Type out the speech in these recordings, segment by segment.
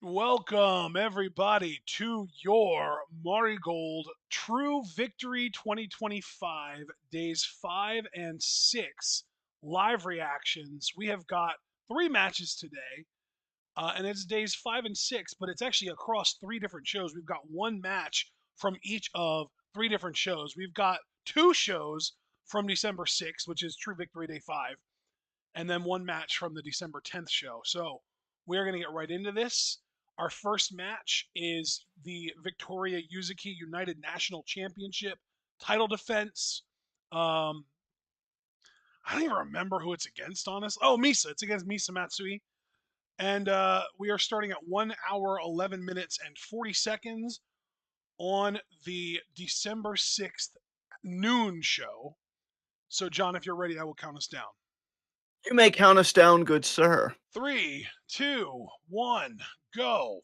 Welcome, everybody, to your Marigold True Victory 2025, days 5 and 6 live reactions. We have got three matches today, and it's days 5 and 6, but it's actually across three different shows. We've got one match from each of three different shows. We've got two shows from December 6th, which is True Victory Day 5, and then one match from the December 10th show. So we're going to get right into this. Our first match is the Victoria Yuzuki United National Championship title defense. I don't even remember who it's against, honestly. Oh, Misa. It's against Misa Matsui. And we are starting at 1 hour, 11 minutes, and 40 seconds on the December 6th noon show. So, John, if you're ready, I will count us down. You may count us down, good sir. 3, 2, 1, go.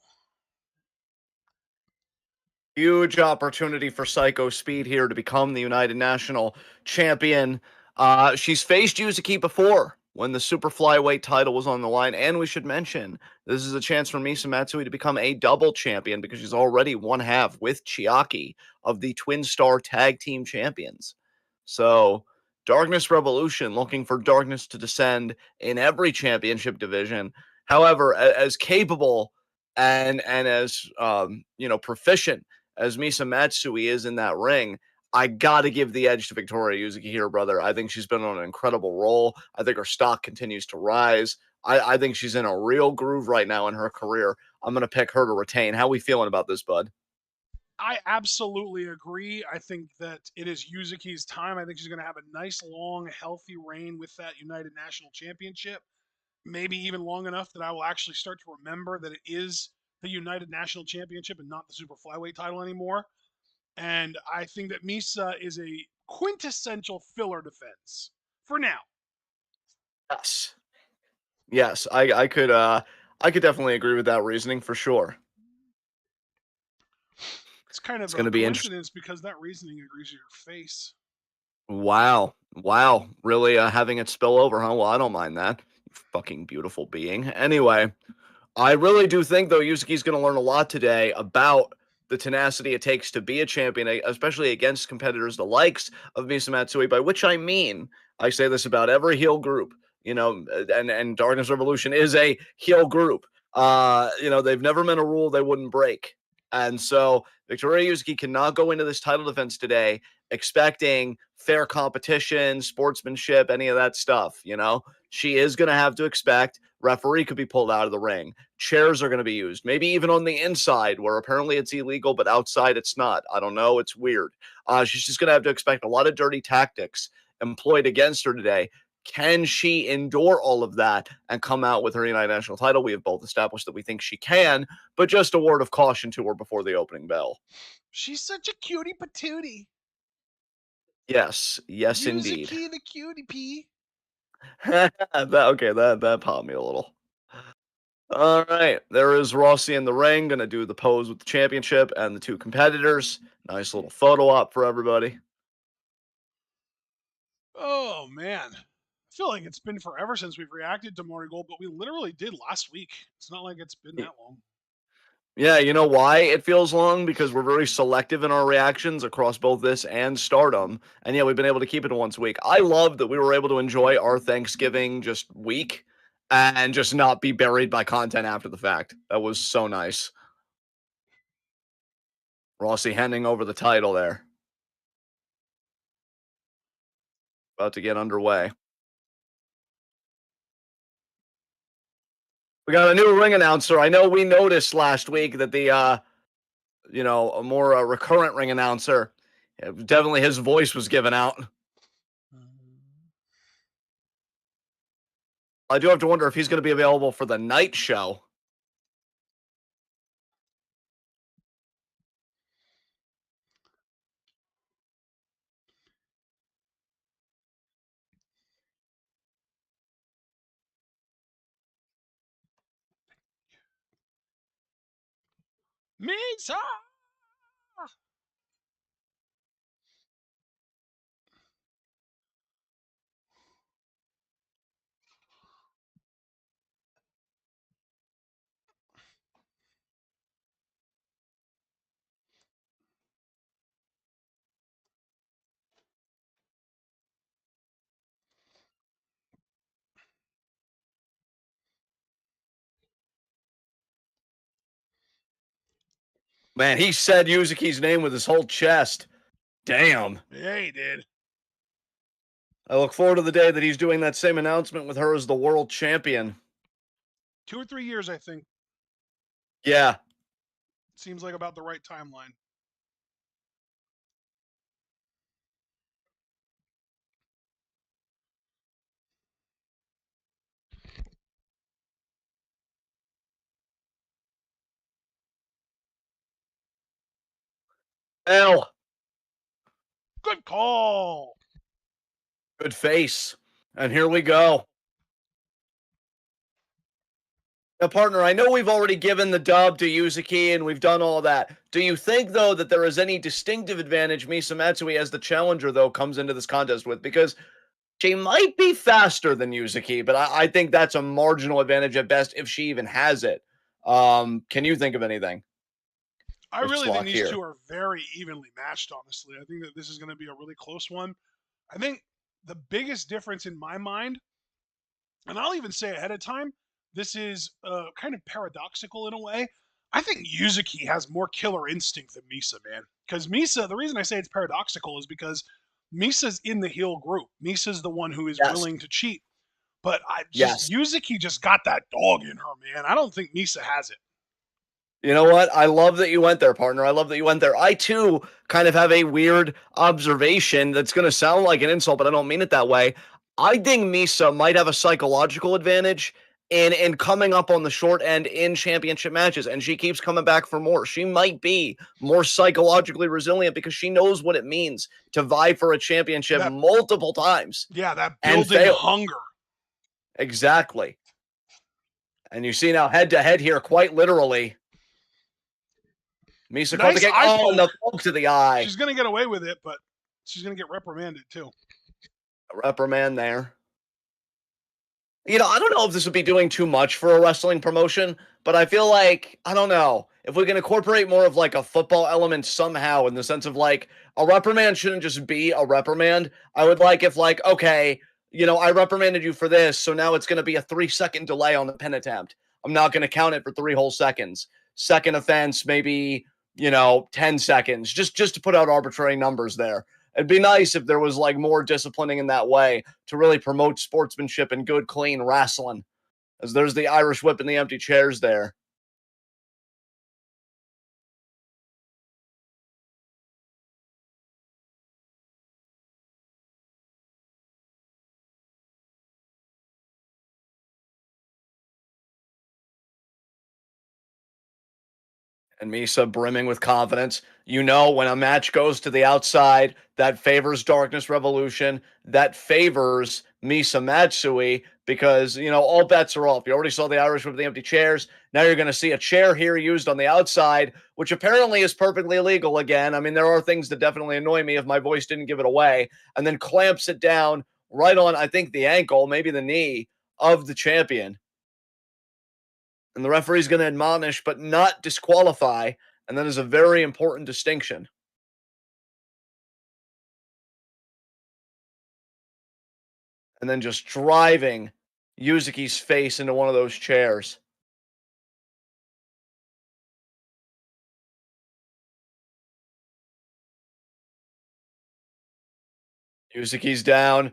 Huge opportunity for Psycho Speed here to become the United National Champion. She's faced Yuzuki before when the super flyweight title was on the line, and we should mention this is a chance for Misa Matsui to become a double champion because she's already one half with Chiaki of the Twin Star Tag Team Champions. So, Darkness Revolution looking for Darkness to descend in every championship division. However, as capable and as proficient as Misa Matsui is in that ring, I got to give the edge to Victoria Yuzuki here, brother. I think she's been on an incredible roll. I think her stock continues to rise. I think she's in a real groove right now in her career. I'm going to pick her to retain. How we feeling about this, bud? I absolutely agree. I think that it is Yuzuki's time. I think she's going to have a nice, long, healthy reign with that United National Championship. Maybe even long enough that I will actually start to remember that it is the United National Championship and not the Super Flyweight title anymore. And I think that Misa is a quintessential filler defense for now. Yes. Yes, I could definitely agree with that reasoning for sure. It's kind It's of going a to be interesting. coincidence because that reasoning agrees with your face. Wow. Wow. Really having it spill over, huh? Well, I don't mind that. You fucking beautiful being. Anyway, I really do think, though, Yuzuki's going to learn a lot today about the tenacity it takes to be a champion, especially against competitors the likes of Misa Matsui, by which I mean, I say this about every heel group, and Darkness Revolution is a heel group. They've never meant a rule they wouldn't break. And so Victoria Yuzuki cannot go into this title defense today expecting fair competition, sportsmanship, any of that stuff, She is going to have to expect referee could be pulled out of the ring. Chairs are going to be used, maybe even on the inside where apparently it's illegal, but outside it's not. I don't know. It's weird. She's just going to have to expect a lot of dirty tactics employed against her today. Can she endure all of that and come out with her United National title? We have both established that we think she can, but just a word of caution to her before the opening bell. She's such a cutie patootie. Yes, yes, indeed. Yuzuki the cutie pea. that popped me a little. All right, there is Rossi in the ring, gonna do the pose with the championship and the two competitors. Nice little photo op for everybody. Oh man. I feel like it's been forever since we've reacted to Marigold, but we literally did last week. It's not like it's been Y- that long. Yeah, you know why it feels long? Because we're very selective in our reactions across both this and Stardom. And yeah, we've been able to keep it to once a week. I love that we were able to enjoy our Thanksgiving just week and just not be buried by content after the fact. That was so nice. Rossi handing over the title there. About to get underway. We got a new ring announcer. I know we noticed last week that a more recurrent ring announcer, definitely his voice was given out. I do have to wonder if he's going to be available for the night show. Misa! Man, he said Yuzuki's name with his whole chest. Damn. Yeah, he did. I look forward to the day that he's doing that same announcement with her as the world champion. 2 or 3 years, I think. Yeah. Seems like about the right timeline. L. Good call. Good face. And here we go. Now, partner, I know we've already given the dub to Yuzuki and we've done all that. Do you think, though, that there is any distinctive advantage Misa Matsui as the challenger, though, comes into this contest with? Because she might be faster than Yuzuki, but I think that's a marginal advantage at best if she even has it. Can you think of anything? I Or really think Slock these here? two are very evenly matched, honestly. I think that this is going to be a really close one. I think the biggest difference in my mind, and I'll even say ahead of time, this is kind of paradoxical in a way. I think Yuzuki has more killer instinct than Misa, man. Because Misa, the reason I say it's paradoxical is because Misa's in the heel group. Misa's the one who is Yes. willing to cheat. But I just Yes. Yuzuki just got that dog in her, man. I don't think Misa has it. You know what? I love that you went there, partner. I love that you went there. I too kind of have a weird observation that's going to sound like an insult, but I don't mean it that way. I think Misa might have a psychological advantage in coming up on the short end in championship matches, and she keeps coming back for more. She might be more psychologically resilient because she knows what it means to vie for a championship That multiple times Yeah, that and building fail. hunger. Exactly. And you see now head to head here, quite literally. Misa caught the Nice kick. eye Oh, and the poke. poke to the eye. She's gonna get away with it, but she's gonna get reprimanded too. A reprimand there. I don't know if this would be doing too much for a wrestling promotion, but I feel like, I don't know, if we can incorporate more of like a football element somehow in the sense of like a reprimand shouldn't just be a reprimand. I would like if like, okay, I reprimanded you for this, so now it's going to be a 3-second delay on the pin attempt. I'm not going to count it for 3 whole seconds. Second offense, maybe, 10 seconds, just to put out arbitrary numbers there. It'd be nice if there was like more disciplining in that way to really promote sportsmanship and good, clean wrestling. As there's the Irish whip and the empty chairs there. And Misa brimming with confidence. When a match goes to the outside, that favors Darkness Revolution, that favors Misa Matsui because, all bets are off. You already saw the Irish with the empty chairs. Now you're going to see a chair here used on the outside, which apparently is perfectly illegal again. I mean, there are things that definitely annoy me if my voice didn't give it away. And then clamps it down right on, I think, the ankle, maybe the knee of the champion. And the referee's going to admonish but not disqualify, and that is a very important distinction. And then just driving Yuzuki's face into one of those chairs. Yuzuki's down.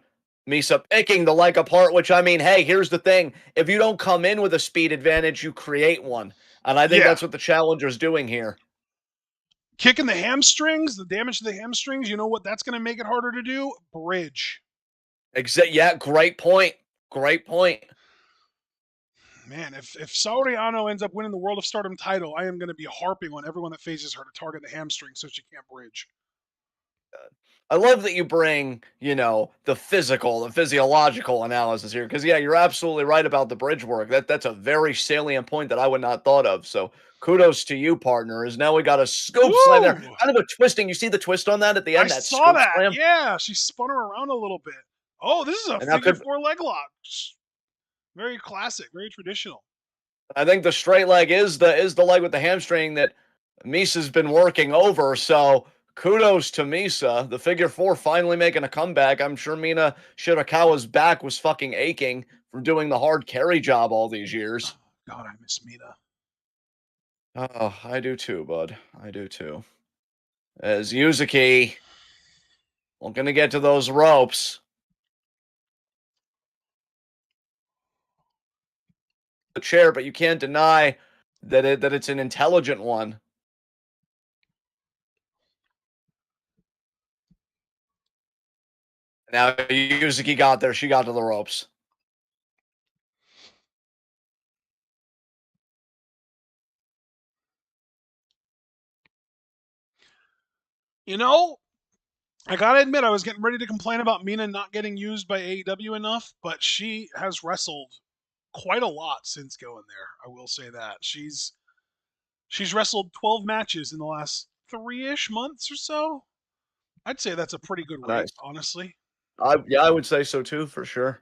Misa picking the leg apart, which I mean, hey, here's the thing. If you don't come in with a speed advantage, you create one. And I think Yeah, that's what the challenger's doing here. kicking the hamstrings, the damage to the hamstrings. You know what? That's gonna make it harder to do. Bridge. Yeah, great point. Great point. Man, if Saoriano ends up winning the World of Stardom title, I am going to be harping on everyone that faces her to target the hamstring so she can't bridge. I love that you bring, the physiological analysis here. Because yeah, you're absolutely right about the bridge work. That's a very salient point that I would not thought of. So kudos to you, partner. As now we got a scoop slam there. Woo! Kind of a twisting. You see the twist on that at the I end, that saw scoop that. slam? Yeah, she spun her around a little bit. Oh, this is a And that figure could four leg lock. Very classic, very traditional. I think the straight leg is the leg with the hamstring that Misa's been working over. So kudos to Misa. The figure four finally making a comeback. I'm sure Mina Shirakawa's back was fucking aching from doing the hard carry job all these years. God, I miss Mina. Oh, I do too, bud. I do too. As Yuzuki, looking to get to those ropes. The chair, but you can't deny that it's an intelligent one. Now Yuzuki got there. She got to the ropes. You know, I gotta admit, I was getting ready to complain about Mina not getting used by AEW enough, but she has wrestled quite a lot since going there. I will say that she's wrestled 12 matches in the last 3-ish months or so. I'd say that's a pretty good rate, Nice. honestly. Yeah, I would say so too, for sure.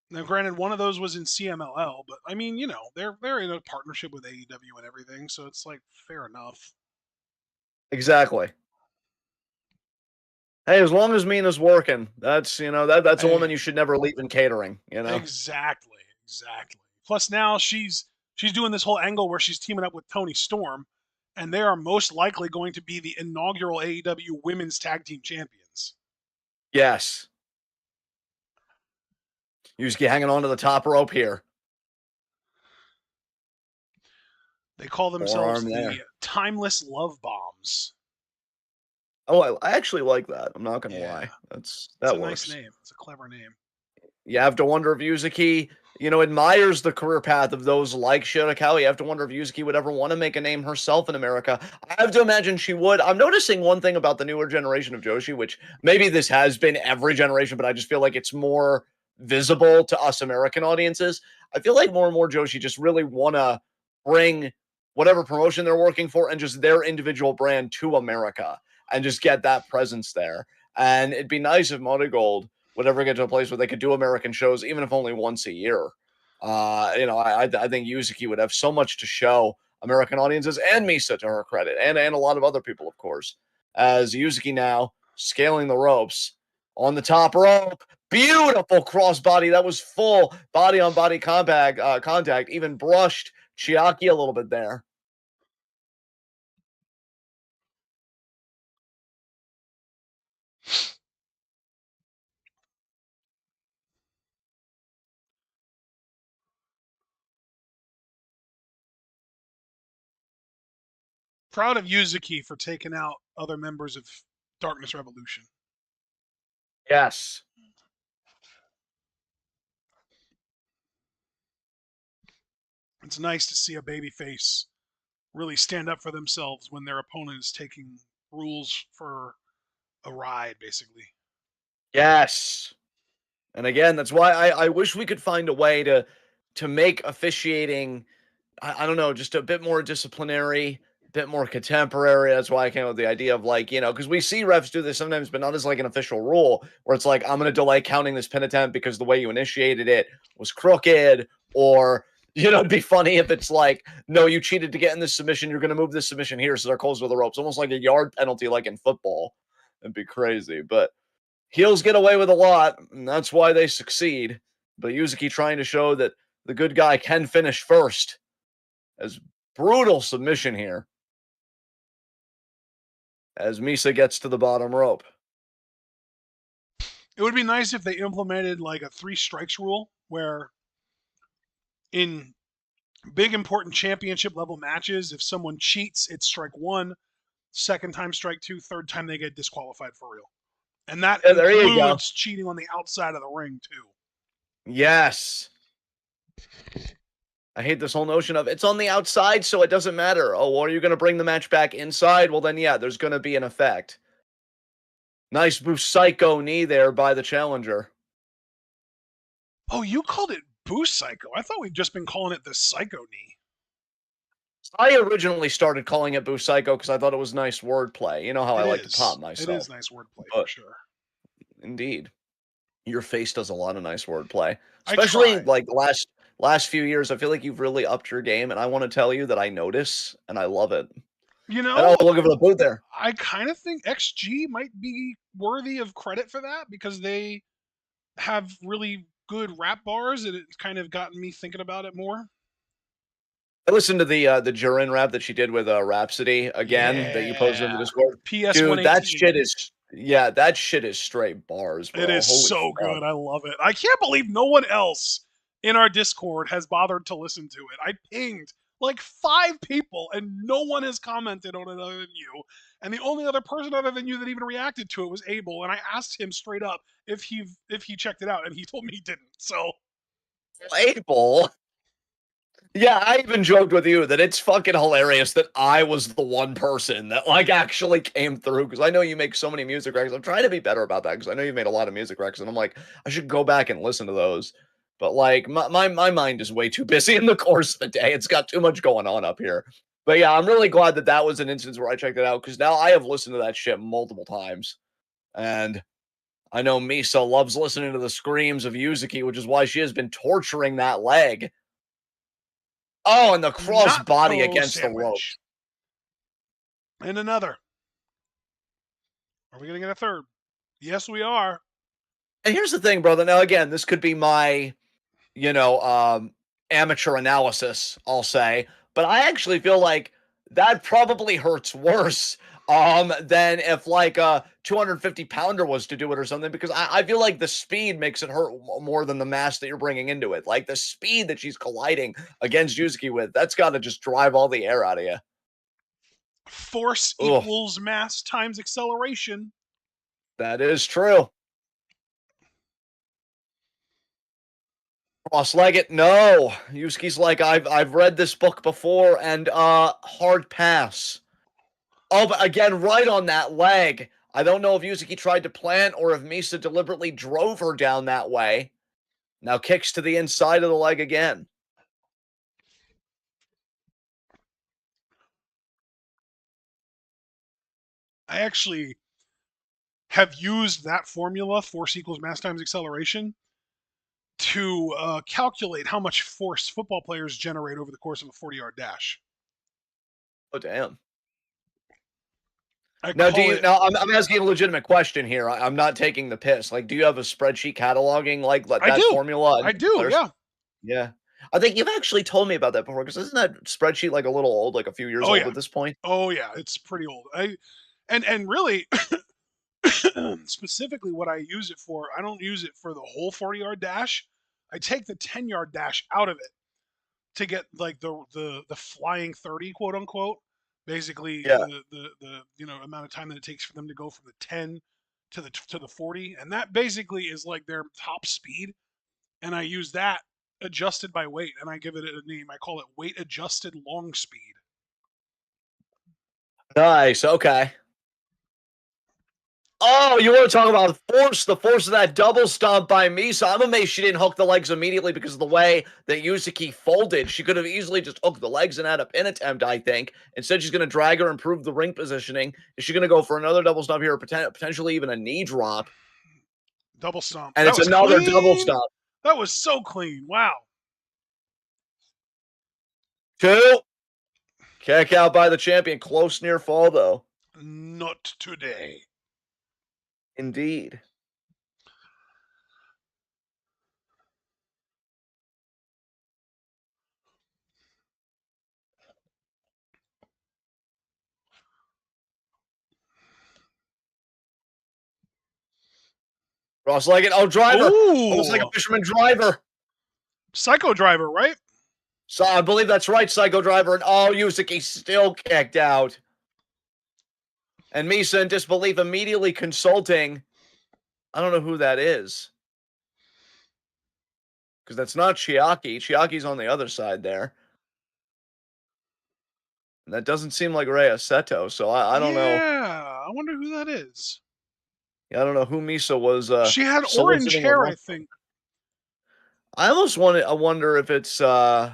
Now, granted, one of those was in CMLL, but I mean, they're in a partnership with AEW and everything, so it's like fair enough. Exactly. Hey, as long as Mina's working, that's a woman Hey, you should never leave in catering. exactly, exactly. Plus, now she's doing this whole angle where she's teaming up with Tony Storm, and they are most likely going to be the inaugural AEW Women's Tag Team Champions. Yes. Yusuke hanging on to the top rope here. They call themselves Forearm the there. Timeless Love Bombs. Oh, I actually like that. I'm not gonna Yeah, lie. it's That a nice works. name. It's a clever name. You have to wonder if Yuzuki admires the career path of those like Shirakawa. You have to wonder if Yuzuki would ever want to make a name herself in America. I have to imagine she would. I'm noticing one thing about the newer generation of Joshi, which maybe this has been every generation, but I just feel like it's more visible to us American audiences. I feel like more and more Joshi just really want to bring whatever promotion they're working for and just their individual brand to America and just get that presence there. And it'd be nice if Marigold would ever get to a place where they could do American shows, even if only once a year. I think Yuzuki would have so much to show American audiences and Misa, to her credit, and a lot of other people, of course. As Yuzuki now scaling the ropes on the top rope, beautiful crossbody. That was full body on body contact, even brushed Chiaki a little bit there. Proud of Yuzuki for taking out other members of Darkness Revolution. Yes. It's nice to see a babyface really stand up for themselves when their opponent is taking rules for a ride, basically. Yes. And again, that's why I wish we could find a way to make officiating, I don't know, just a bit more disciplinary, a bit more contemporary. That's why I came up with the idea of because we see refs do this sometimes, but not as like an official rule where it's like, I'm going to delay counting this pin attempt because the way you initiated it was crooked. Or, it'd be funny if it's like, no, you cheated to get in this submission. You're going to move this submission here. So they're close to the ropes, almost like a yard penalty, like in football. It'd be crazy. But heels get away with a lot, and that's why they succeed. But Yuzuki trying to show that the good guy can finish first. As brutal submission here. As Misa gets to the bottom rope. It would be nice if they implemented like a 3 strikes rule where in big important championship level matches, if someone cheats, it's strike 1, second time strike 2, third time they get disqualified for real. And that Yeah, there you go. includes cheating on the outside of the ring too. Yes. I hate this whole notion of it's on the outside, so it doesn't matter. Oh, well, are you going to bring the match back inside? Well, then, yeah, there's going to be an effect. Nice psycho knee there by the challenger. Oh, you called it Boost Psycho. I thought we'd just been calling it the Psycho Knee. I originally started calling it Boo Psycho because I thought it was nice wordplay. You know how I It like to pop is. It is myself. nice wordplay for But sure. indeed. Your face does a lot of nice wordplay, I especially try. like last few years. I feel like you've really upped your game, and I want to tell you that I notice and I love it. You And oh, know, look at the boot there. I kind of think XG might be worthy of credit for that because they have really good rap bars and it's kind of gotten me thinking about it more. I listened to the Jurin rap that she did with Rhapsody again that you posted in the Yeah. Discord. PS Dude, that 118. shit is yeah, that shit is straight bars, It bro. is Holy so fuck. good. I love it. I can't believe no one else in our Discord has bothered to listen to it. I pinged like 5 people and no one has commented on it other than you. And the only other person other than you that even reacted to it was Abel. And I asked him straight up if he checked it out, and he told me he didn't. So Label. Yeah, I even joked with you that it's fucking hilarious that I was the one person that like actually came through because I know you make so many music records. I'm trying to be better about that because I know you've made a lot of music records, and I'm like, I should go back and listen to those. But like my mind is way too busy in the course of the day. It's got too much going on up here. But yeah, I'm really glad that that was an instance where I checked it out because now I have listened to that shit multiple times. And I know Misa loves listening to the screams of Yuzuki, which is why she has been torturing that leg. Oh, and the cross body natto against the ropes. sandwich and another. Are we gonna get a third? Yes, we are. And here's the thing, brother. Now, again, this could be my, you know, amateur analysis, I'll say, but I actually feel like that probably hurts worse than if like a 250 pounder was to do it or something, because I feel like the speed makes it hurt more than the mass that you're bringing into it. Like the speed that she's colliding against Yuzuki with, that's got to just drive all the air out of you. Force Ugh, equals mass times acceleration. that is true. Cross-legged? No. Yusuke's like, I've read this book before and hard pass. Oh, but again, right on that leg. I don't know if Yuzuki tried to plant or if Misa deliberately drove her down that way. Now kicks to the inside of the leg again. I actually have used that formula, force equals mass times acceleration, to calculate how much force football players generate over the course of a 40-yard dash. Oh, damn. I Now, do call you it now I'm asking a legitimate question here. I'm not taking the piss. Like, do you have a spreadsheet cataloging like I that do. formula and I do, players? yeah. Yeah. I think you've actually told me about that before, because isn't that spreadsheet like a little old, like a few years Oh old yeah. at this point? Oh yeah, it's pretty old. And really specifically what I use it for, I don't use it for the whole 40-yard dash. I take the 10-yard dash out of it to get like the flying 30, quote unquote. Basically Yeah. the amount of time that it takes for them to go from the 10 to the 40, and that basically is like their top speed, and I use that adjusted by weight, and I give it a name. I call it weight adjusted long speed. Nice. Okay. Oh, you want to talk about the force of that double stomp by Misa. I'm amazed she didn't hook the legs immediately because of the way that Yuzuki folded. She could have easily just hooked the legs and had a pin attempt, I think. Instead, she's going to drag her, improve the ring positioning. Is she going to go for another double stomp here, or potentially even a knee drop? Double stomp. And That it's was another double clean. stomp. That was so clean. Wow. Two. Kick out by the champion. Close near fall, though. Not today. Indeed. Cross-legged. Oh, driver. Almost like a Ooh, fisherman driver. Psycho Driver, right? So I believe that's right, Psycho Driver. And oh, Yuzuki still kicked out. And Misa in disbelief immediately consulting. I don't know who that is. Because that's not Chiaki. Chiaki's on the other side there. And that doesn't seem like Rhea Seto, so I don't know. Yeah, I wonder who that is. I don't know who Misa was She had orange soliciting a hair, I run from. think. I wonder if it's oh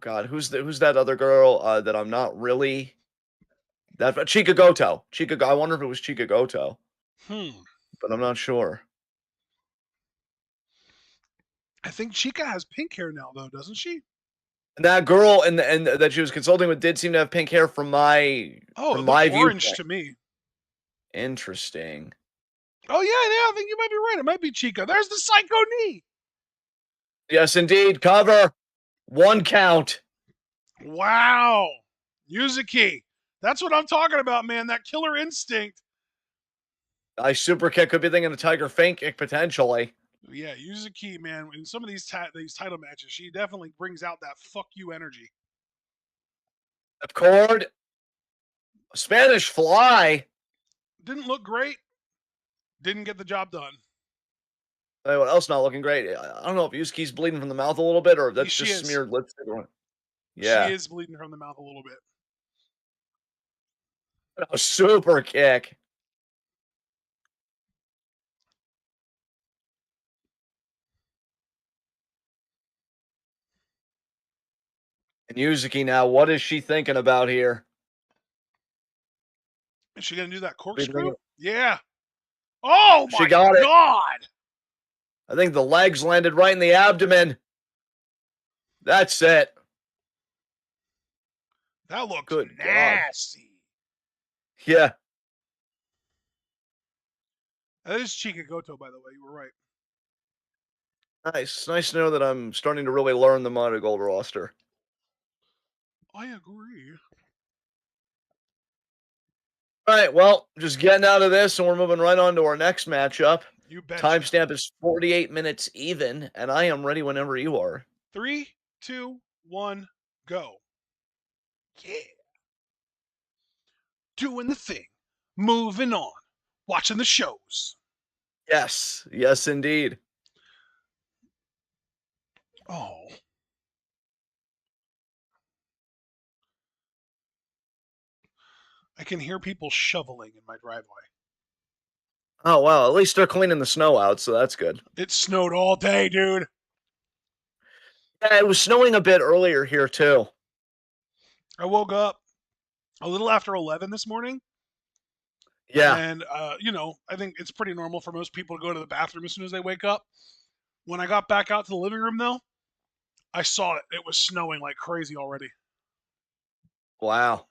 god, who's that other girl that I'm not really that Chika Goto. I wonder if it was Chika Goto, Hmm. but I'm not sure. I think Chica has pink hair now, though, doesn't she? And that girl and that she was consulting with did seem to have pink hair Oh, from it looked my orange viewpoint. to me. Interesting. Oh, yeah, I think you might be right. It might be Chica. There's the Psycho Knee. Yes, indeed. Cover. One count. Wow. Yuzuki. That's what I'm talking about, man. That killer instinct. I super kick could be thinking a tiger feint kick potentially. Yeah, Yuzuki, man. In some of these title matches, she definitely brings out that fuck you energy. Of cord, Spanish fly. Didn't look great. Didn't get the job done. What else not looking great? I don't know if Yusuke's bleeding from the mouth a little bit or if that's She just is. smeared lipstick. She Yeah. is bleeding from the mouth a little bit. A super kick. And Yuzuki now, what is she thinking about here? Is she gonna do that What are you corkscrew? thinking? Yeah. Oh She my got it. god. I think the legs landed right in the abdomen. That's it. That looked Good God. nasty. Yeah. That is Chika Goto, by the way. You were right. Nice. Nice to know that I'm starting to really learn the MARIGOLD roster. I agree. All right, well, just getting out of this, and we're moving right on to our next matchup. You betcha. Timestamp is 48 minutes even, and I am ready whenever you are. 3, 2, 1, go. Yeah. Doing the thing. Moving on. Watching the shows. Yes, yes, indeed. Oh. I can hear people shoveling in my driveway. Oh, wow, at least they're cleaning the snow out, so that's good. It snowed all day, dude. Yeah, it was snowing a bit earlier here, too. I woke up a little after 11 this morning. Yeah. And, I think it's pretty normal for most people to go to the bathroom as soon as they wake up. When I got back out to the living room, though, I saw it. It was snowing like crazy already. Wow.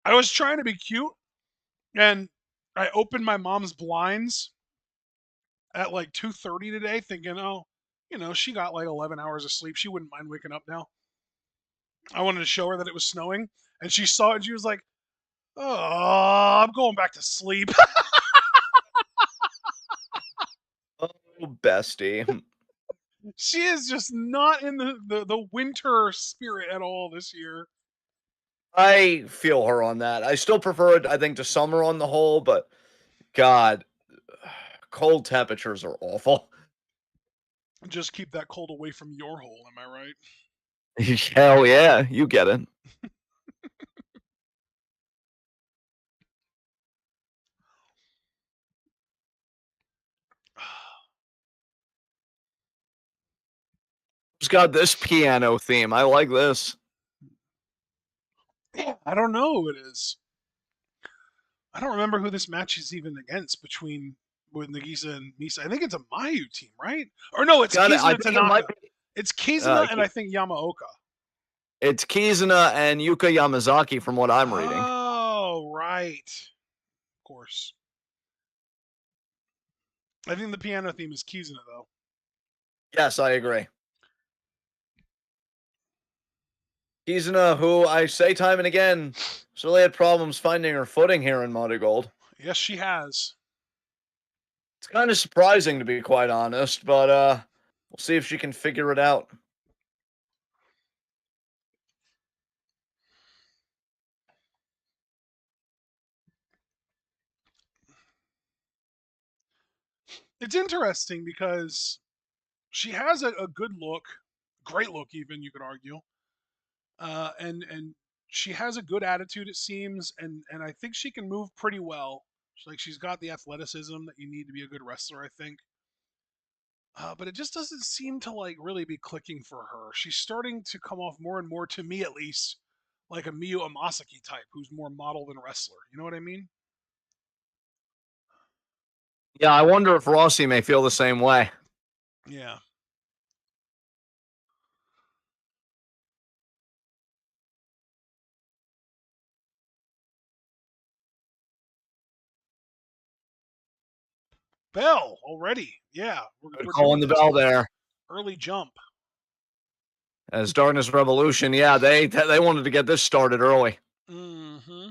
I was trying to be cute, and I opened my mom's blinds at like 2:30 today, thinking, oh, she got like 11 hours of sleep. She wouldn't mind waking up now. I wanted to show her that it was snowing, and she saw it, and she was like, oh, I'm going back to sleep. Oh, bestie. She is just not in the winter spirit at all this year. I feel her on that. I still prefer it, I think, to summer on the whole, but God, cold temperatures are awful. Just keep that cold away from your hole, am I right? Hell yeah, you get it. It's got this piano theme. I like this. I don't know who it is. I don't remember who this match is even against between with Nagisa and Misa. I think it's a Mayu team, right? Or no, it's Got it. I Kizuna think it might Tanaka. be. It's Kizuna and Ki- I think Yamaoka. it's Kizuna and Yuka Yamazaki, from what I'm reading. Oh, right. Of course. I think the piano theme is Kizuna though. Yes, I agree. Kizuna, who I say time and again, has really had problems finding her footing here in MARIGOLD. Yes, she has. It's kind of surprising, to be quite honest, but we'll see if she can figure it out. It's interesting because she has a good look, great look even you could argue, and she has a good attitude it seems, and I think she can move pretty well. She's got the athleticism that you need to be a good wrestler, I think. But it just doesn't seem to like really be clicking for her. She's starting to come off more and more, to me at least, like a Miyu Amasaki type, who's more model than wrestler. You know what I mean? Yeah, I wonder if Rossi may feel the same way. Yeah. Bell already. Yeah, Good we're call on doing the this. bell there. Early jump. As Darkness Revolution, yeah, they wanted to get this started early. Mm-hmm.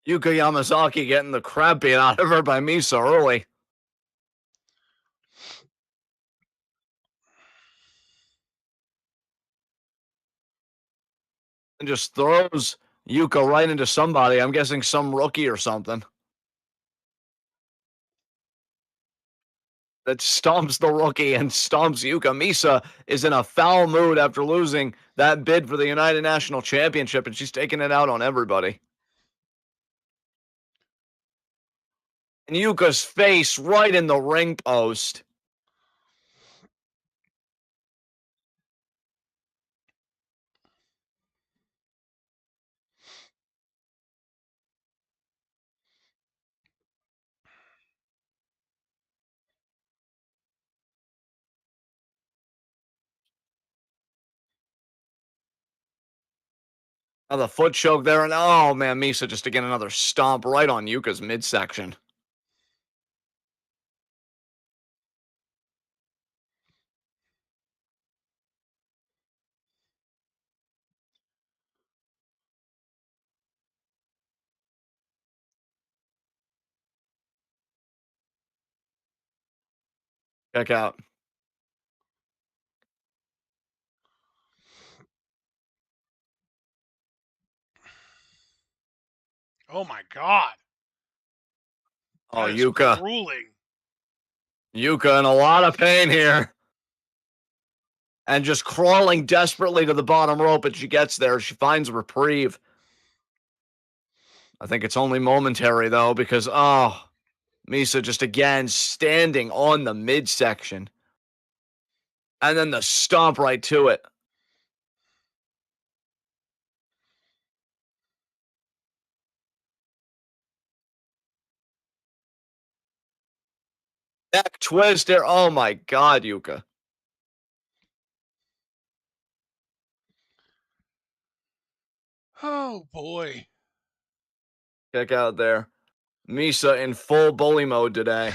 Yuka Yamazaki getting the crap beat out of her by Misa early. And just throws Yuka right into somebody. I'm guessing some rookie or something. That stomps the rookie and stomps Yuka. Misa is in a foul mood after losing that bid for the United National Championship, and she's taking it out on everybody. And Yuka's face right in the ring post. Oh, the foot choke there, and oh man, Misa just to get another stomp right on Yuka's midsection. Check out. Oh my God. Oh, That is Yuka. grueling. Yuka in a lot of pain here. And just crawling desperately to the bottom rope, but she gets there. She finds reprieve. I think it's only momentary, though, because, oh, Misa just again standing on the midsection. And then the stomp right to it. Neck twister. Oh my God, Yuka. Oh boy. Check out there. Misa in full bully mode today.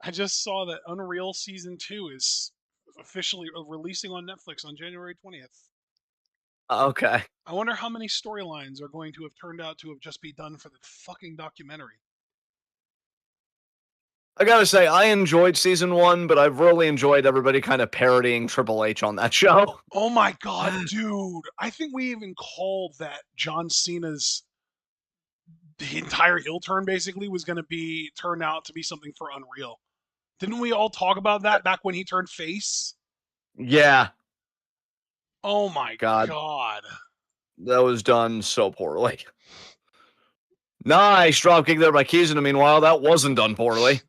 I just saw that Unreal Season 2 is officially releasing on Netflix on January 20th. Okay. I wonder how many storylines are going to have turned out to have just be done for the fucking documentary. I gotta say, I enjoyed season one, but I've really enjoyed everybody kind of parodying Triple H on that show. Oh my God, dude. I think we even called that John Cena's the entire heel turn basically was going to be turned out to be something for Unreal. Didn't we all talk about that back when he turned face? Yeah. Oh my God, God. that was done so poorly. Nice dropkick there by Kizuna. Meanwhile, that wasn't done poorly.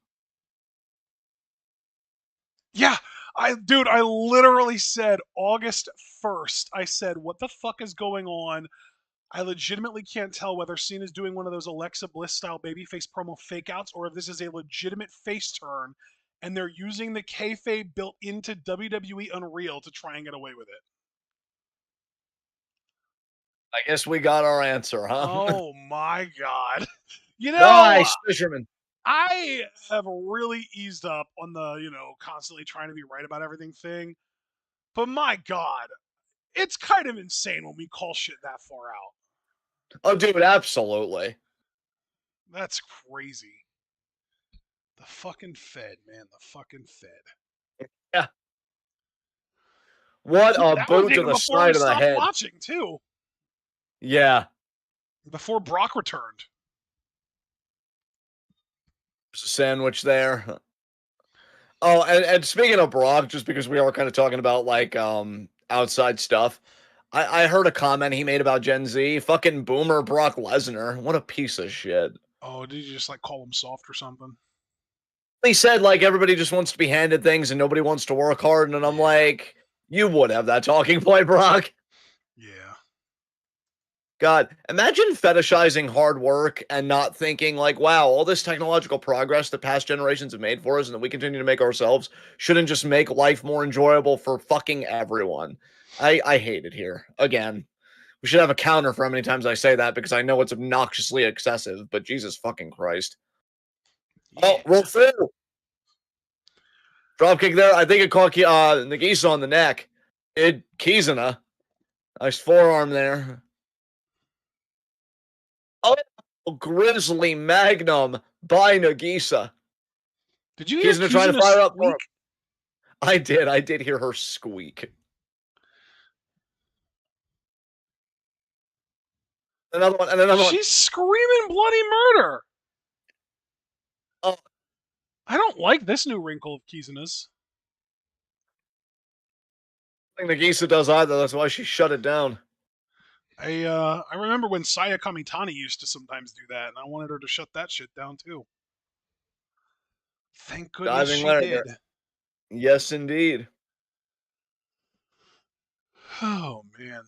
Yeah, I literally said August 1st. I said, what the fuck is going on? I legitimately can't tell whether Cena's doing one of those Alexa Bliss style babyface promo fake outs or if this is a legitimate face turn and they're using the kayfabe built into WWE Unreal to try and get away with it. I guess we got our answer, huh? Oh my God. You know, Nice, Fisherman. I have really eased up on the, constantly trying to be right about everything thing. But my God, it's kind of insane when we call shit that far out. Oh, dude, absolutely. That's crazy. The fucking Fed, man. The fucking Fed. Yeah. What a That was boot to even the before we side of the stopped head. watching, too. Yeah. Before Brock returned. There's a sandwich there. Oh, and speaking of Brock, just because we are kind of talking about like outside stuff, I heard a comment he made about Gen Z. Fucking boomer Brock Lesnar. What a piece of shit. Oh, did you just like call him soft or something? They said like everybody just wants to be handed things and nobody wants to work hard, and I'm Yeah. like, you would have that talking point, Brock. Yeah. God, imagine fetishizing hard work and not thinking like, wow, all this technological progress that past generations have made for us and that we continue to make ourselves shouldn't just make life more enjoyable for fucking everyone. I hate it here. Again, we should have a counter for how many times I say that because I know it's obnoxiously excessive, but Jesus fucking Christ. Oh, Yeah. roll through. Drop kick there. I think it caught Nagisa on the neck. It Kizuna. Nice forearm there. Oh, Grizzly Magnum by Nagisa. Did you hear Kizuna trying to Kizuna fire up for him. squeak? I did. I did hear her squeak. Another one, and another one. She's screaming bloody murder. Oh, I don't like this new wrinkle of Kizuna's. I don't think Nagisa does either. That's why she shut it down. I remember when Saya Kamitani used to sometimes do that, and I wanted her to shut that shit down too. Thank goodness Diving she leg there. did. Yes, indeed. Oh man.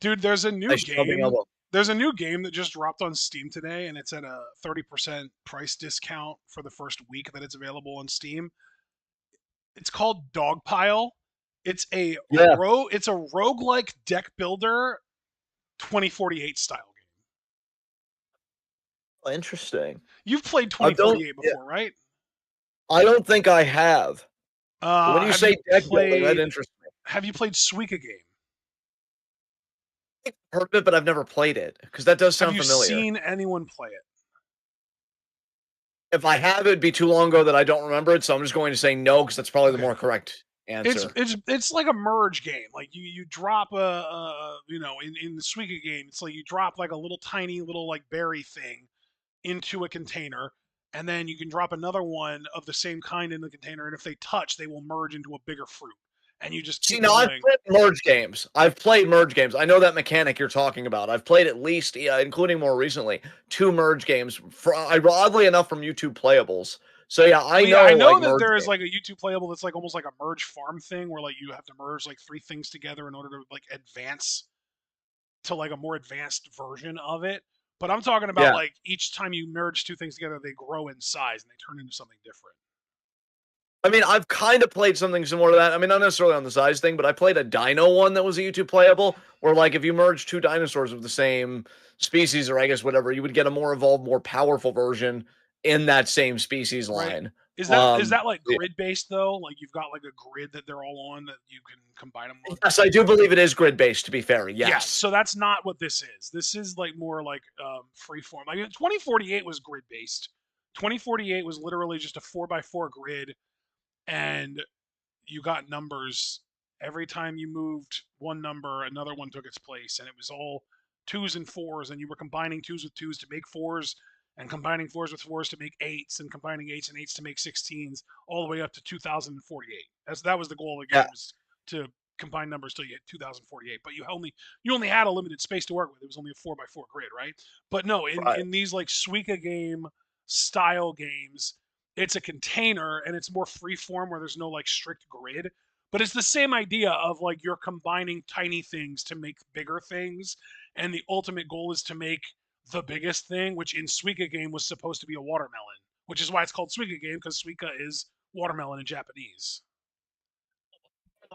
Dude, Nice jumping elbow. there's a new game that just dropped on Steam today, and it's at a 30% price discount for the first week that it's available on Steam. It's called Dogpile. Yeah. It's a roguelike deck builder 2048 style game. Oh, interesting. You've played I don't. 2048 Yeah, before, right? I don't think I have. But when you say deck building, that interests me. Have you played Suika game? I've heard of it, but I've never played it because that does Have sound you familiar. seen anyone play it? If I have, it'd be too long ago that I don't remember it, so I'm just going to say no because that's probably the Okay. more correct answer. It's like a merge game. Like you drop in the Suika game, it's like you drop like a little tiny little like berry thing into a container, and then you can drop another one of the same kind in the container, and if they touch, they will merge into a bigger fruit. And you just See, keep now I've going. played merge games. I've played merge games. I know that mechanic you're talking about. I've played at least, including more recently, 2 merge games. Oddly enough, from YouTube playables. So yeah, I Well, yeah, know I like know that merge there is games. like a YouTube playable that's like almost like a merge farm thing where like you have to merge like three things together in order to like advance to like a more advanced version of it. But I'm talking about Yeah. like each time you merge two things together, they grow in size and they turn into something different. I mean, I've kind of played something similar to that. I mean, not necessarily on the size thing, but I played a dino one that was a YouTube playable, where like if you merge 2 dinosaurs of the same species, or I guess whatever, you would get a more evolved, more powerful version in that same species Right. line. Is that like Yeah. grid based though? Like you've got like a grid that they're all on that you can combine them with? Yes, I do believe it is grid based. To be fair, Yeah, yes. so that's not what this is. This is like more like freeform. Like 2048 was grid based. 2048 was literally just a 4x4 grid, and you got numbers every time you moved one number, another one took its place, and it was all twos and fours, and you were combining twos with twos to make fours, and combining fours with fours to make eights, and combining eights and eights to make 16s, all the way up to 2048. That was the goal of the Yeah, game, was to combine numbers till you hit 2048. But you only had a limited space to work with. It was only a 4x4 grid, right? But no, right. in these like Suika game style games, it's a container and it's more free form where there's no like strict grid, but it's the same idea of like you're combining tiny things to make bigger things, and the ultimate goal is to make the biggest thing, which in Suika game was supposed to be a watermelon, which is why it's called Suika game, because Suika is watermelon in Japanese.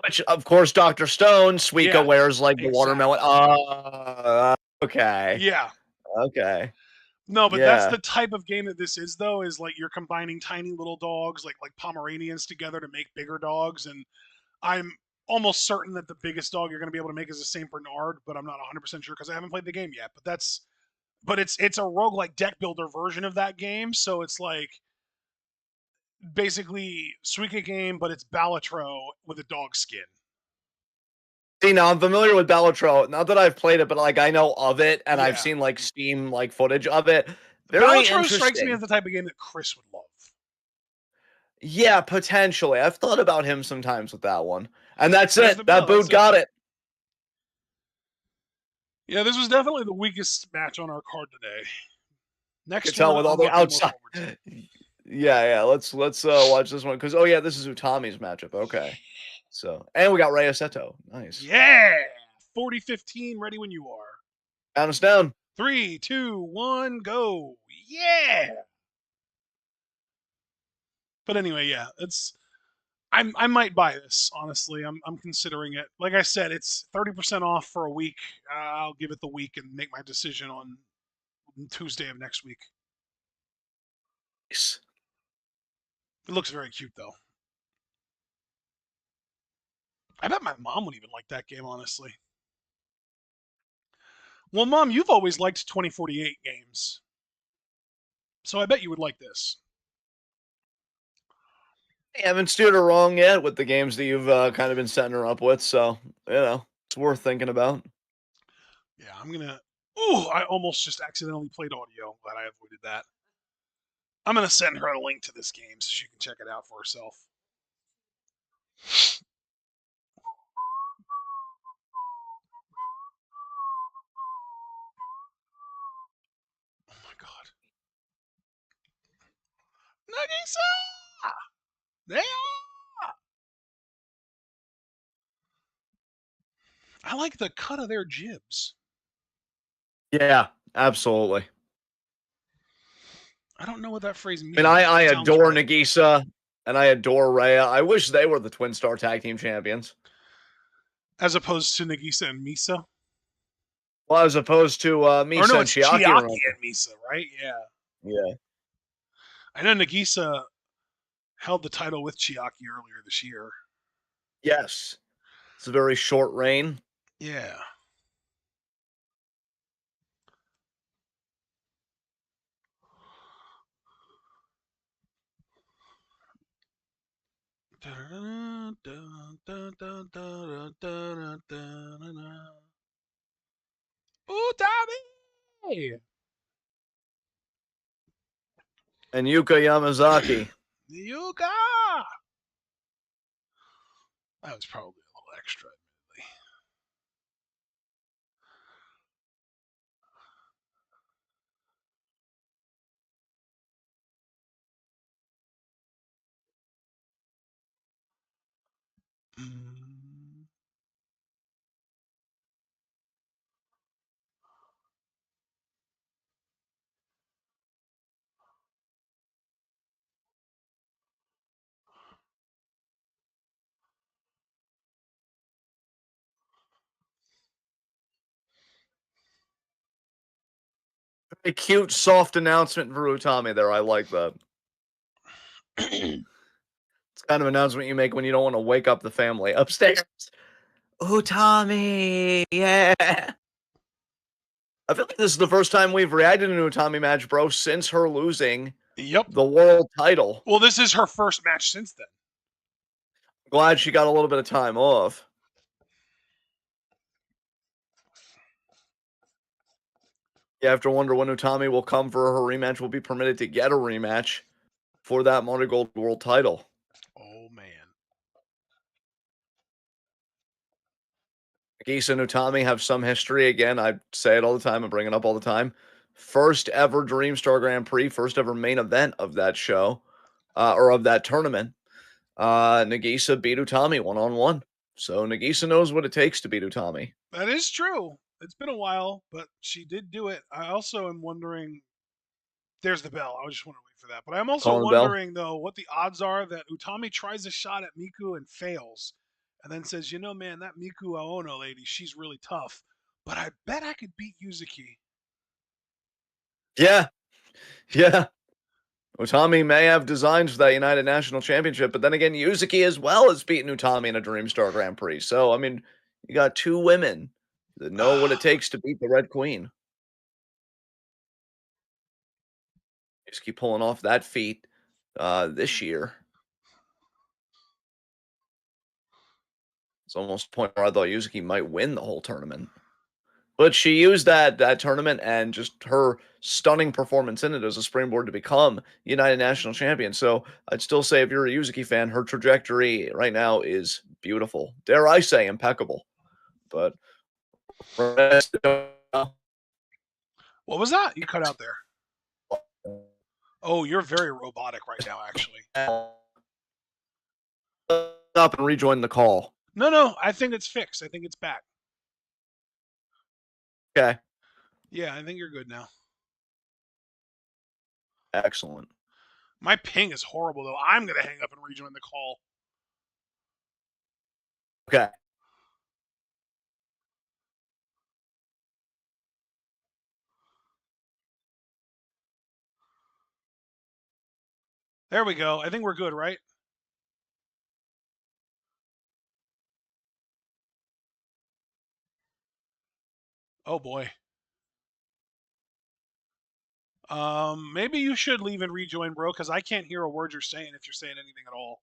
Which, of course, Doctor Stone Suika Yeah, wears like the watermelon. exactly. Okay, Yeah. okay, No, but that's yeah. the type of game that this is, though. Is like you're combining tiny little dogs, like Pomeranians, together to make bigger dogs, and I'm almost certain that the biggest dog you're going to be able to make is a Saint Bernard, but I'm not 100% sure because I haven't played the game yet. But it's a roguelike deck builder version of that game, so it's like basically Suika game, but it's Balatro with a dog skin. See, now I'm familiar with Bellatro. Not that I've played it, but like I know of it, and I've Yeah, seen like Steam like footage of it. Very Balatro strikes me interesting. as the type of game that Chris would love. Yeah, potentially. I've thought about him sometimes with that one. And that's There's it. the That bell. That's boot it. got it. Yeah, this was definitely the weakest match on our card today. You can Next tell one, with all I'm the looking more outside. forward to. Yeah. Let's watch this one because this is Utami's matchup. Okay. So and we got Rhea Seto. Nice. Yeah, 40-15. Ready when you are. Count us down. 3, 2, 1, go. Yeah. But anyway, yeah, I might buy this, honestly. I'm considering it. Like I said, it's 30% off for a week. I'll give it the week and make my decision on Tuesday of next week. Nice. It looks very cute though. I bet my mom would even like that game, honestly. Well, Mom, you've always liked 2048 games, so I bet you would like this. You haven't steered her wrong yet with the games that you've kind of been setting her up with, so it's worth thinking about. Yeah, I'm gonna. Ooh, I almost just accidentally played audio. Glad I avoided that. I'm gonna send her a link to this game so she can check it out for herself. Oh my god, Nagisa! They are. I like the cut of their jibs. Yeah, absolutely. I don't know what that phrase I mean, means, but I it sounds adore right. Nagisa and I adore Rhea. I wish they were the Twin Star Tag Team Champions. As opposed to Nagisa and Misa. Well, as opposed to Or no, Misa and it's Chiaki, Chiaki remember? and Misa, right? Yeah. Yeah. I know Nagisa held the title with Chiaki earlier this year. Yes. It's a very short reign. Yeah. Ooh, Tommy! And Yuka Yamazaki. Yuka! That was probably a little extra, admittedly. A cute, soft announcement for Utami there. I like that. It's kind of announcement you make when you don't want to wake up the family upstairs. Utami, yeah. I feel like this is the first time we've reacted to an Utami match, bro, since her losing Yep. the world title. Well, this is her first match since then. Glad she got a little bit of time off. You have to wonder when Utami will come for her rematch, will be permitted to get a rematch for that MARIGOLD world title. Oh, man. Nagisa and Utami have some history. Again, I say it all the time and bring it up all the time. First ever Dreamstar Grand Prix, first ever main event of that show, or of that tournament. Nagisa beat Utami one-on-one. So Nagisa knows what it takes to beat Utami. That is true. It's been a while, but she did do it. I also am wondering. There's the bell. I just want to wait for that. But I'm also Calling the bell. wondering, though, what the odds are that Utami tries a shot at Miku and fails, and then says, you know, man, that Miku Aono lady, she's really tough, but I bet I could beat Yuzuki. Yeah, yeah. Utami may have designs for that United National Championship, but then again, Yuzuki as well has beaten Utami in a Dreamstar Grand Prix. So, I mean, you got two women that know what it takes to beat the Red Queen. Just keep pulling off that feat this year. It's almost a point where I thought Yuzuki might win the whole tournament. But she used that tournament and just her stunning performance in it as a springboard to become United National Champion. So I'd still say if you're a Yuzuki fan, her trajectory right now is beautiful. Dare I say impeccable. But What was that? You cut out there. Oh, you're very robotic right now, actually. up and rejoin the call. No, I think it's fixed. I think it's back. Okay. Yeah, I think you're good now. Excellent. My ping is horrible, though. I'm going to hang up and rejoin the call. Okay. There we go. I think we're good, right? Oh, boy. Maybe you should leave and rejoin, bro, because I can't hear a word you're saying if you're saying anything at all.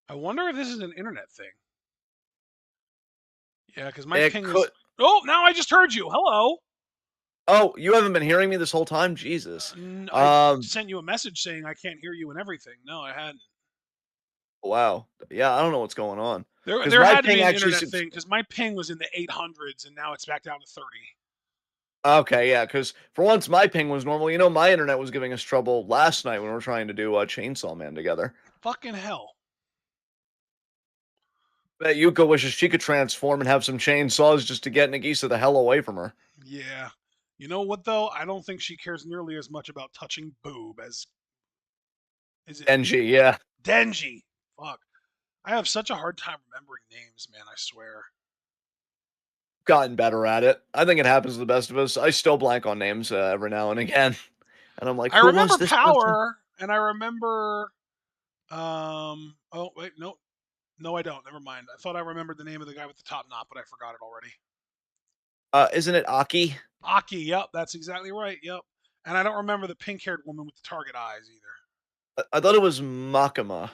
I wonder if this is an internet thing. Yeah, because my It ping is. could. Oh, now I just heard you. Hello. Oh, you haven't been hearing me this whole time? Jesus. I sent you a message saying I can't hear you and everything. No, I hadn't. Wow. Yeah, I don't know what's going on. Because There my had to be ping an actually internet seems. thing because my ping was in the 800s and now it's back down to 30. Okay, yeah, because for once my ping was normal. My internet was giving us trouble last night when we were trying to do Chainsaw Man together. Fucking hell. Bet Yuka wishes she could transform and have some chainsaws just to get Nagisa the hell away from her. Yeah. You know what though? I don't think she cares nearly as much about touching boob as is it NG, yeah. Denji. Fuck. I have such a hard time remembering names, man, I swear. Gotten better at it. I think it happens to the best of us. I still blank on names every now and again. And I'm like, I who was remember this person? Power and I remember oh wait, no. No, I don't. Never mind. I thought I remembered the name of the guy with the top knot, but I forgot it already. Isn't it Aki? Aki, yep, that's exactly right. Yep. And I don't remember the pink-haired woman with the target eyes either. I thought it was Makima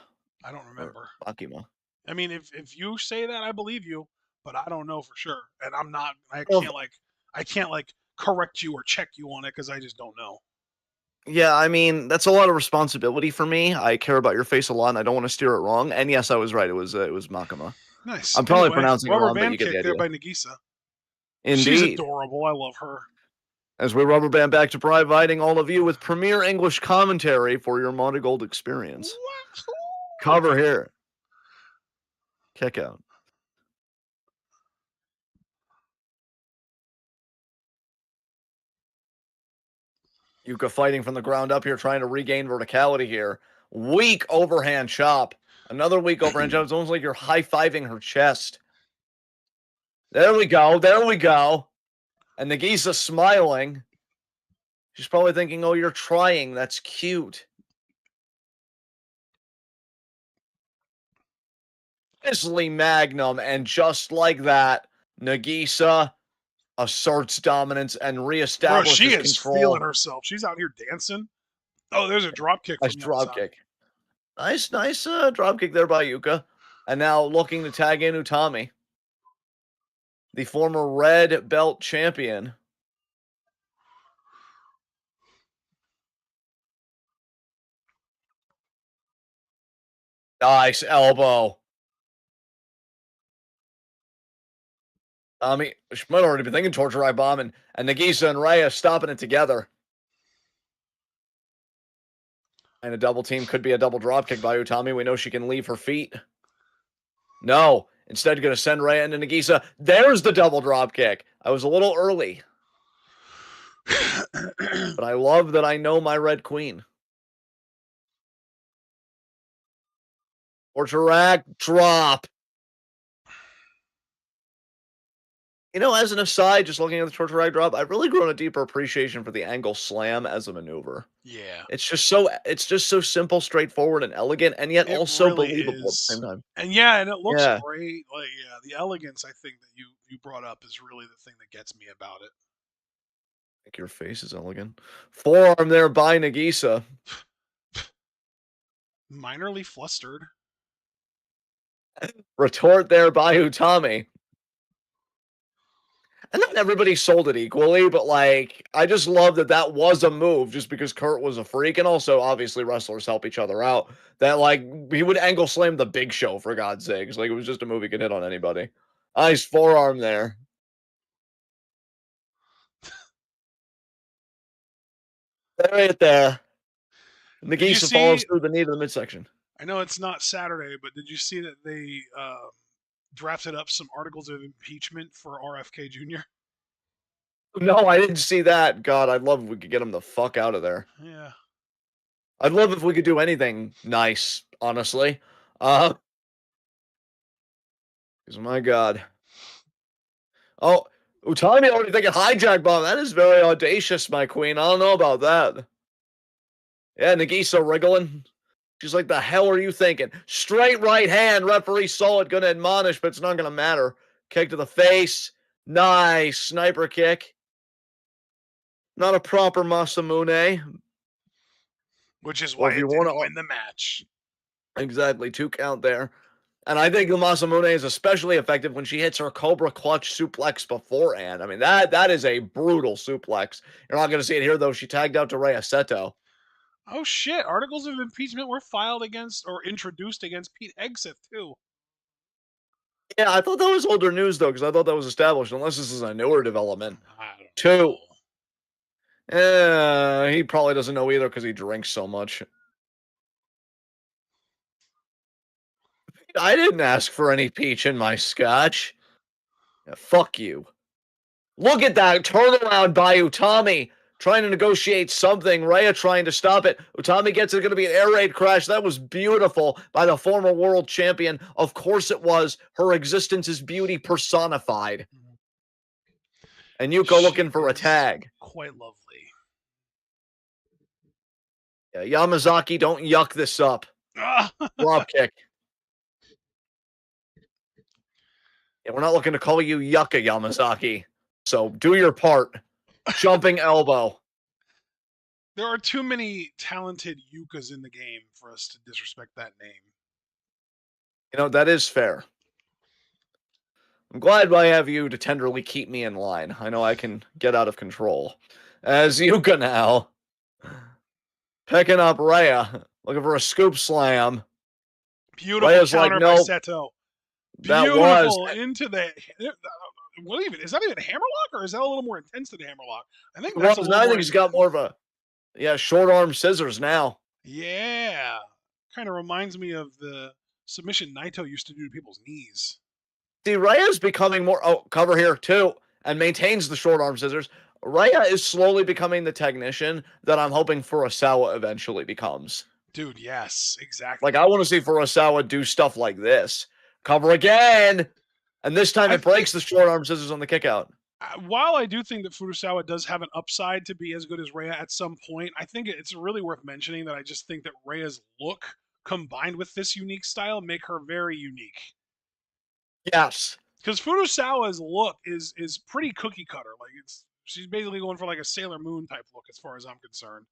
I don't or remember. Makima. I mean, if you say that, I believe you, but I don't know for sure, and I'm not. Well, I can't like correct you or check you on it because I just don't know. yeah, I mean, that's a lot of responsibility for me. I care about your face a lot, and I don't want to steer it wrong. And yes, I was right. It was Makima. Nice. I'm probably Anyway, pronouncing it rubber wrong, but band you get the kick there idea. by Nagisa. She's Indeed. adorable. I love her. As we rubber band back to providing all of you with premier English commentary for your MARIGOLD experience. Cover here. Kick out. Yuka fighting from the ground up here, trying to regain verticality here. Weak overhand chop. Another weak overhand chop. It's almost like you're high-fiving her chest. There we go. There we go. And Nagisa smiling. She's probably thinking, oh, you're trying. That's cute. Grizzly Magnum. And just like that, Nagisa asserts dominance and Bro, she reestablishes is feeling control. herself. She's out here dancing. Oh, there's a drop kick Nice from the drop outside. kick. Nice drop kick there by Yuka. And now looking to tag in Utami, the former red belt champion. Nice elbow. She might already be thinking torture eye bomb, and Nagisa and Raya stopping it together. And a double team could be a double drop kick by Utami. We know she can leave her feet. No. Instead, going to send Raya into Nagisa. There's the double drop kick. I was a little early, but I love that I know my Red Queen. Torture rack drop. As an aside, just looking at the torture rag drop, I've really grown a deeper appreciation for the angle slam as a maneuver. Yeah, It's just so simple, straightforward, and elegant, and yet it also really believable at the is. same time. And it looks Yeah. great. Like, yeah, the elegance I think that you brought up is really the thing that gets me about it. Think your face is elegant. Forearm there by Nagisa. Minorly flustered. Retort there by Utami. And not everybody sold it equally, but like, I just love that that was a move just because Kurt was a freak. And also, obviously, wrestlers help each other out. That, like, he would angle slam the Big Show, for God's sakes. Like, it was just a move he could hit on anybody. Nice forearm there. Right there. Did you Nagisa follows see? through the knee to the midsection. I know it's not Saturday, but did you see that they drafted up some articles of impeachment for RFK Jr.? No, I didn't see that. God, I'd love if we could get him the fuck out of there. Yeah. I'd love if we could do anything nice, honestly. Because my God. Oh, Utami already thinking hijack bomb. That is very audacious, my queen. I don't know about that. Yeah, Nagisa wriggling. She's like, the hell are you thinking? Straight right hand. Referee saw it, gonna admonish, but it's not gonna matter. Kick to the face. Nice. Sniper kick. Not a proper Masamune. Which is Or why if it you want didn't to. win the match. Exactly. 2 count there. And I think the Masamune is especially effective when she hits her Cobra Clutch suplex beforehand. I mean, that is a brutal suplex. You're not going to see it here, though. She tagged out to Rhea Seto. Oh shit! Articles of impeachment were filed against or introduced against Pete Hegseth too. Yeah, I thought that was older news, though, because I thought that was established, unless this is a newer development. I don't Two. know. He probably doesn't know either because he drinks so much. I didn't ask for any peach in my scotch. Yeah, fuck you. Look at that turnaround by Utami, trying to negotiate something. Rhea trying to stop it. Utami gets it. Going to be an air raid crash. That was beautiful by the former world champion. Of course it was. Her existence is beauty personified. And Yuko She looking for a is tag. quite lovely. Yeah, Yamazaki, don't yuck this up. Drop kick. Yeah, we're not looking to call you Yucca, Yamazaki. So do your part. Jumping elbow. There are too many talented Yukas in the game for us to disrespect that name. You know, that is fair. I'm glad I have you to tenderly keep me in line. I know I can get out of control. As Yuka now. Picking up Rhea. Looking for a scoop slam. Beautiful Rhea's like, counter by nope. Seto. That was. Beautiful into the. What even is that even hammerlock or is that a little more intense than hammerlock? I think that's a little I more think he's got intense. more of a. Yeah, short arm scissors now. Yeah, kind of reminds me of the submission Naito used to do to people's knees. See, Rhea's becoming more. Oh, cover here too. And maintains the short arm scissors. Rhea is slowly becoming the technician that I'm hoping Furusawa eventually becomes. Dude, yes, exactly. Like, I want to see Furusawa do stuff like this. Cover again! And this time I it breaks think, the short arm scissors on the kick out. while I do think that Furusawa does have an upside to be as good as Rhea at some point, I think it's really worth mentioning that I just think that Rhea's look combined with this unique style make her very unique. Yes. Because Furusawa's look is pretty cookie cutter. Like she's basically going for like a Sailor Moon type look as far as I'm concerned.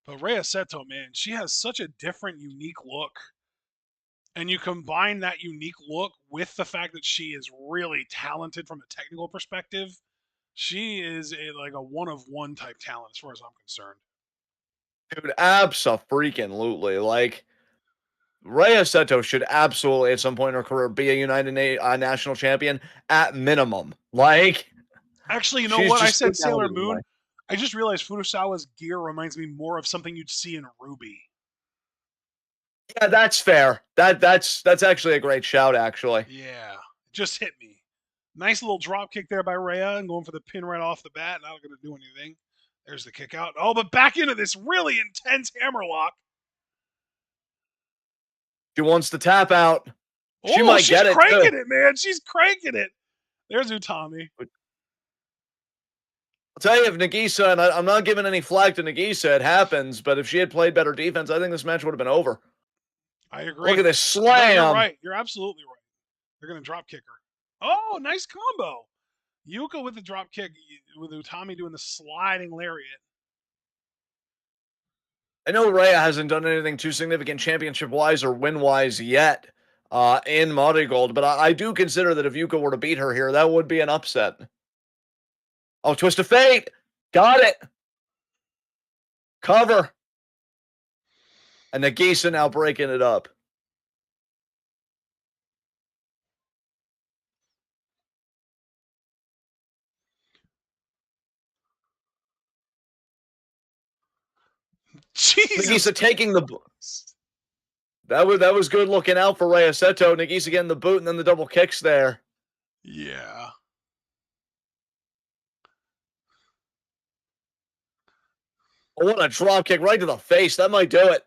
But Rhea Seto, man, she has such a different, unique look. And you combine that unique look with the fact that she is really talented from a technical perspective. She is like a one of one type talent as far as I'm concerned. Dude, abso-freaking-lutely. Like, Rhea Seto should absolutely, at some point in her career, be a National Champion at minimum. Like, Actually, you know she's what? I just too said Sailor talented. Moon. I just realized Furusawa's gear reminds me more of something you'd see in Ruby. Yeah, that's fair. That's actually a great shout, actually. Yeah, just hit me. Nice little drop kick there by Rhea and going for the pin right off the bat. Not going to do anything. There's the kick out. Oh, but back into this really intense hammerlock. She wants to tap out. She Oh, might she's get it, too. cranking it, man. She's cranking it. There's Utami. I'll tell you, if Nagisa, and I'm not giving any flack to Nagisa, it happens, but if she had played better defense, I think this match would have been over. I agree. Look at this No, you're slam. right. You're absolutely right. They're going to drop kick her. Oh, nice combo. Yuka with the drop kick, with Utami doing the sliding lariat. I know Rhea hasn't done anything too significant championship-wise or win-wise yet in MARIGOLD, but I do consider that if Yuka were to beat her here, that would be an upset. Oh, twist of fate! Got it! Cover! And Nagisa now breaking it up. Jesus. Nagisa taking the... That was good looking out for Rhea Seto. Nagisa getting the boot and then the double kicks there. Yeah. Oh, what a drop kick right to the face. That might do it.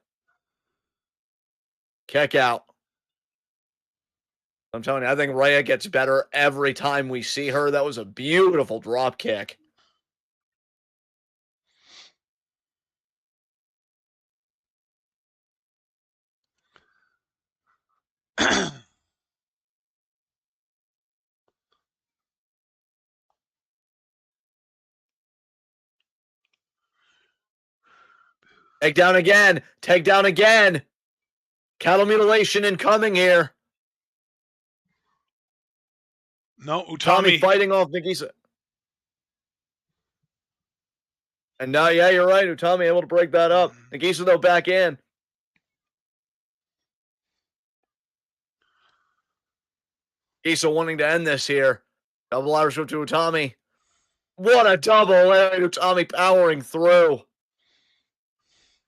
Kick out. I'm telling you, I think Rhea gets better every time we see her. That was a beautiful drop kick. Take down again. Take down again. Cattle mutilation incoming here. No, Utami Tommy fighting off Nagisa. And now, yeah, you're right. Utami able to break that up. Nagisa, though, back in. Nagisa wanting to end this here. Double Irish whip to Utami. What a double. Utami powering through.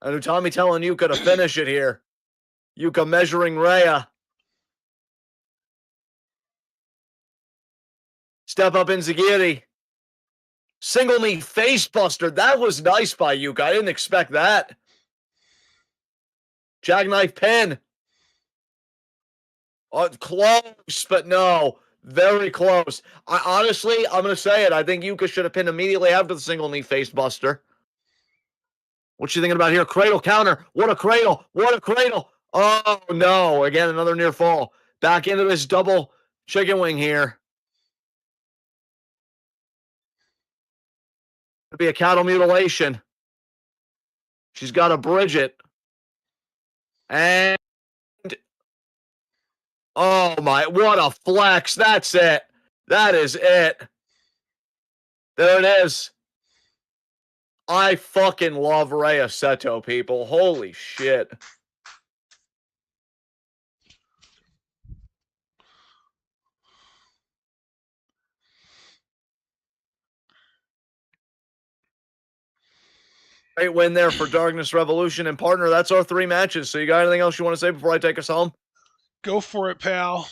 And Utami telling Yuka to finish it here. Yuka measuring Rhea. Step up Inzagiri. Single knee face buster. That was nice by Yuka. I didn't expect that. Jackknife pin. Close, but no. Very close. Honestly, I'm going to say it. I think Yuka should have pinned immediately after the single knee face buster. What's she thinking about here? Cradle counter. What a cradle. What a cradle. Oh, no. Again, another near fall. Back into this double chicken wing here. It'll be a cattle mutilation. She's got to bridge it. And oh my, what a flex. That's it. That is it. There it is. I fucking love Rhea Seto, people. Holy shit. Great win there for Darkness Revolution. And partner, that's our 3 matches. So you got anything else you want to say before I take us home? Go for it, pal.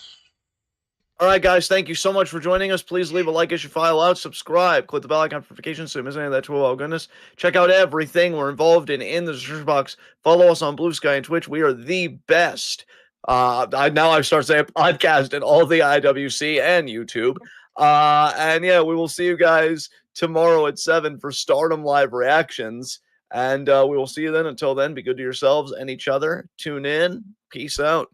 All right, guys, thank you so much for joining us. Please leave a like as you file out, subscribe, click the bell icon for notifications so you miss any of that oh goodness. Check out everything we're involved in the description box. Follow us on Blue Sky and Twitch. We are the best. Now I've started saying podcast in all the IWC and YouTube. And yeah, we will see you guys tomorrow at 7 for Stardom Live reactions. And we will see you then. Until then, be good to yourselves and each other. Tune in. Peace out.